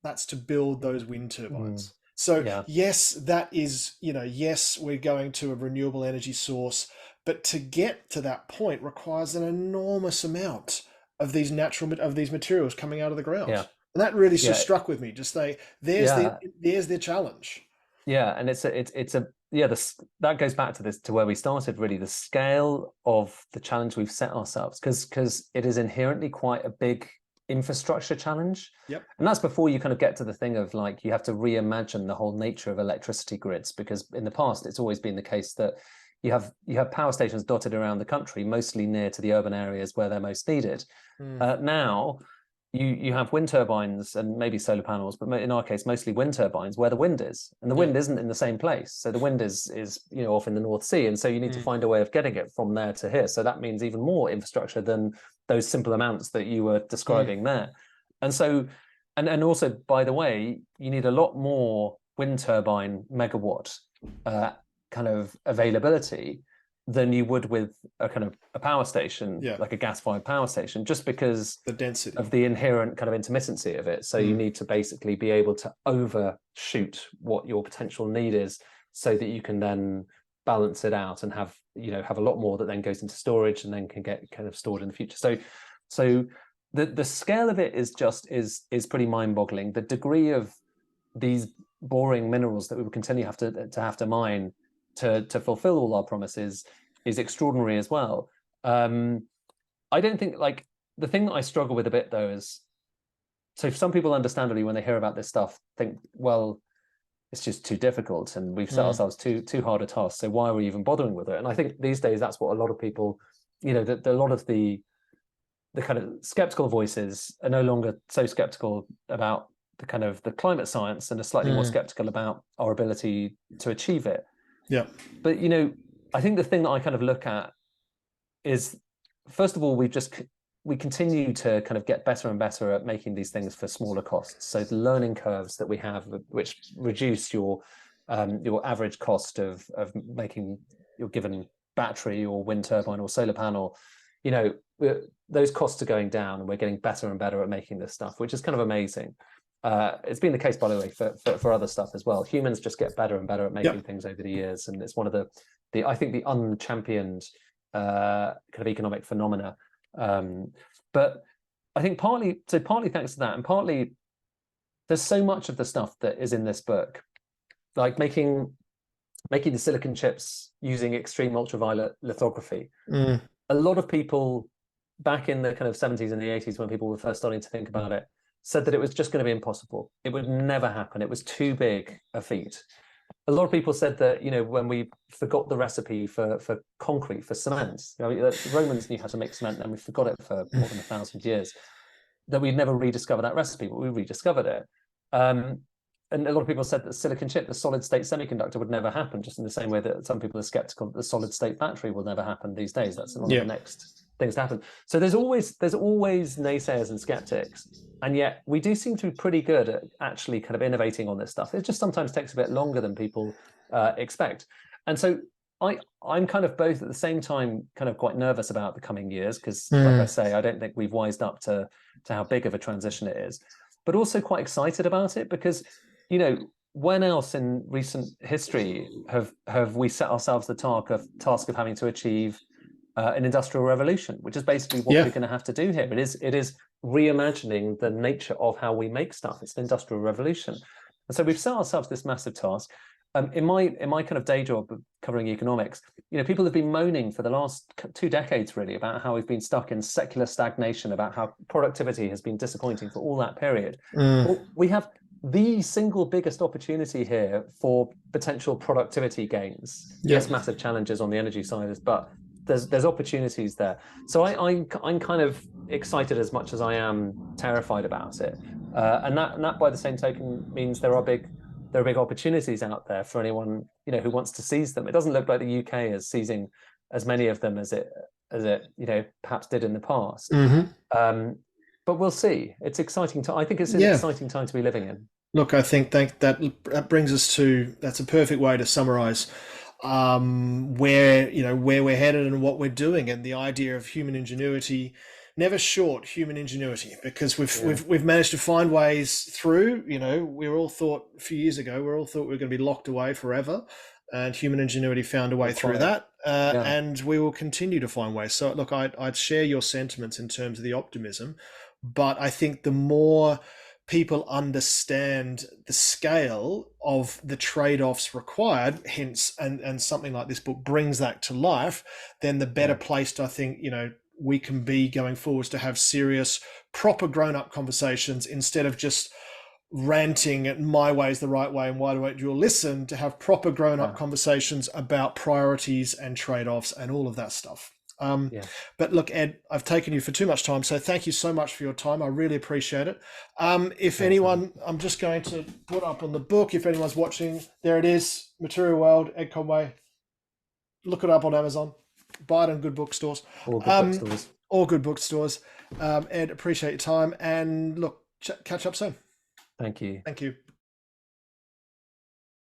That's to build those wind turbines. So yes, that is, yes, we're going to a renewable energy source, but to get to that point requires an enormous amount of these materials coming out of the ground. Yeah. And that really just struck with me. There's their challenge. Yeah, and that goes back to where we started, really, the scale of the challenge we've set ourselves, because it is inherently quite a big infrastructure challenge. Yep. And that's before you kind of get to the thing of like, you have to reimagine the whole nature of electricity grids, because in the past it's always been the case that you have power stations dotted around the country, mostly near to the urban areas where they're most needed. Now you have wind turbines and maybe solar panels, but in our case, mostly wind turbines where the wind is, and the wind isn't in the same place. So the wind is off in the North Sea, and so you need to find a way of getting it from there to here. So that means even more infrastructure than those simple amounts that you were describing there. And so, and also, by the way, you need a lot more wind turbine megawatt kind of availability than you would with a kind of a power station, like a gas-fired power station, just because the density of the inherent kind of intermittency of it. So you need to basically be able to overshoot what your potential need is, so that you can then balance it out and have a lot more that then goes into storage and then can get kind of stored in the future. So the scale of it is pretty mind-boggling. The degree of these boring minerals that we will continue to have to mine to fulfill all our promises is extraordinary as well. I don't think, like, the thing that I struggle with a bit though is, so some people understandably when they hear about this stuff think, well, it's just too difficult and we've set ourselves too hard a task, so why are we even bothering with it? And I think these days that's what a lot of people, a lot of the kind of skeptical voices are no longer so skeptical about the kind of the climate science and are slightly more skeptical about our ability to achieve it. Yeah. But I think the thing that I kind of look at is, first of all, we've just we continue to kind of get better and better at making these things for smaller costs. So the learning curves that we have, which reduce your average cost of making your given battery or wind turbine or solar panel, you know, those costs are going down, and we're getting better and better at making this stuff, which is kind of amazing. It's been the case, by the way, for other stuff as well. Humans just get better and better at making Yep. things over the years, and it's one of the I think the unchampioned kind of economic phenomena. But I think partly thanks to that, and partly there's so much of the stuff that is in this book, like making the silicon chips using extreme ultraviolet lithography. A lot of people back in the kind of 70s and the 80s, when people were first starting to think about it, said that it was just going to be impossible. It would never happen. It was too big a feat. A lot of people said that, you know, when we forgot the recipe for concrete, for cement, you know, the Romans knew how to make cement, and we forgot it for more than 1,000 years, that we'd never rediscover that recipe, but we rediscovered it. And a lot of people said that silicon chip, the solid state semiconductor, would never happen, just in the same way that some people are skeptical that the solid state battery will never happen these days. That's one of the next things to happen. So there's always naysayers and skeptics, and yet we do seem to be pretty good at actually kind of innovating on this stuff. It just sometimes takes a bit longer than people expect. And so I'm kind of both at the same time kind of quite nervous about the coming years, because like I say, I don't think we've wised up to how big of a transition it is, but also quite excited about it, because, you know, when else in recent history have we set ourselves the task of having to achieve an industrial revolution, which is basically what we're going to have to do here. It is reimagining the nature of how we make stuff. It's an industrial revolution, and so we've set ourselves this massive task. In my kind of day job covering economics, you know, people have been moaning for the last 2 decades really about how we've been stuck in secular stagnation, about how productivity has been disappointing for all that period. Well, we have the single biggest opportunity here for potential productivity gains. Yes, massive challenges on the energy side, but there's opportunities there. So I'm kind of excited as much as I am terrified about it, and that by the same token means there are big opportunities out there for anyone, you know, who wants to seize them. It doesn't look like the UK is seizing as many of them as it you know, perhaps did in the past. But we'll see. It's exciting. I think it's an exciting time to be living in. Look, I think that brings us to, that's a perfect way to summarize where we're headed and what we're doing, and the idea of human ingenuity, never short human ingenuity, because we've managed to find ways through. You know, we were all thought a few years ago, we were going to be locked away forever, and human ingenuity found a way through that, and we will continue to find ways. So look, I'd share your sentiments in terms of the optimism, but I think the more people understand the scale of the trade-offs required, hence, and something like this book brings that to life, then the better placed I think, you know, we can be going forwards to have serious, proper grown-up conversations, instead of just ranting at my way is the right way and why don't you listen, to have proper grown-up conversations about priorities and trade-offs and all of that stuff. But look, Ed, I've taken you for too much time, so thank you so much for your time. I really appreciate it. If anyone, I'm just going to put up on the book, if anyone's watching, there it is, Material World, Ed Conway. Look it up on Amazon. Buy it in good bookstores. All good bookstores. All good bookstores. Ed, appreciate your time, and look, catch up soon. Thank you. Thank you.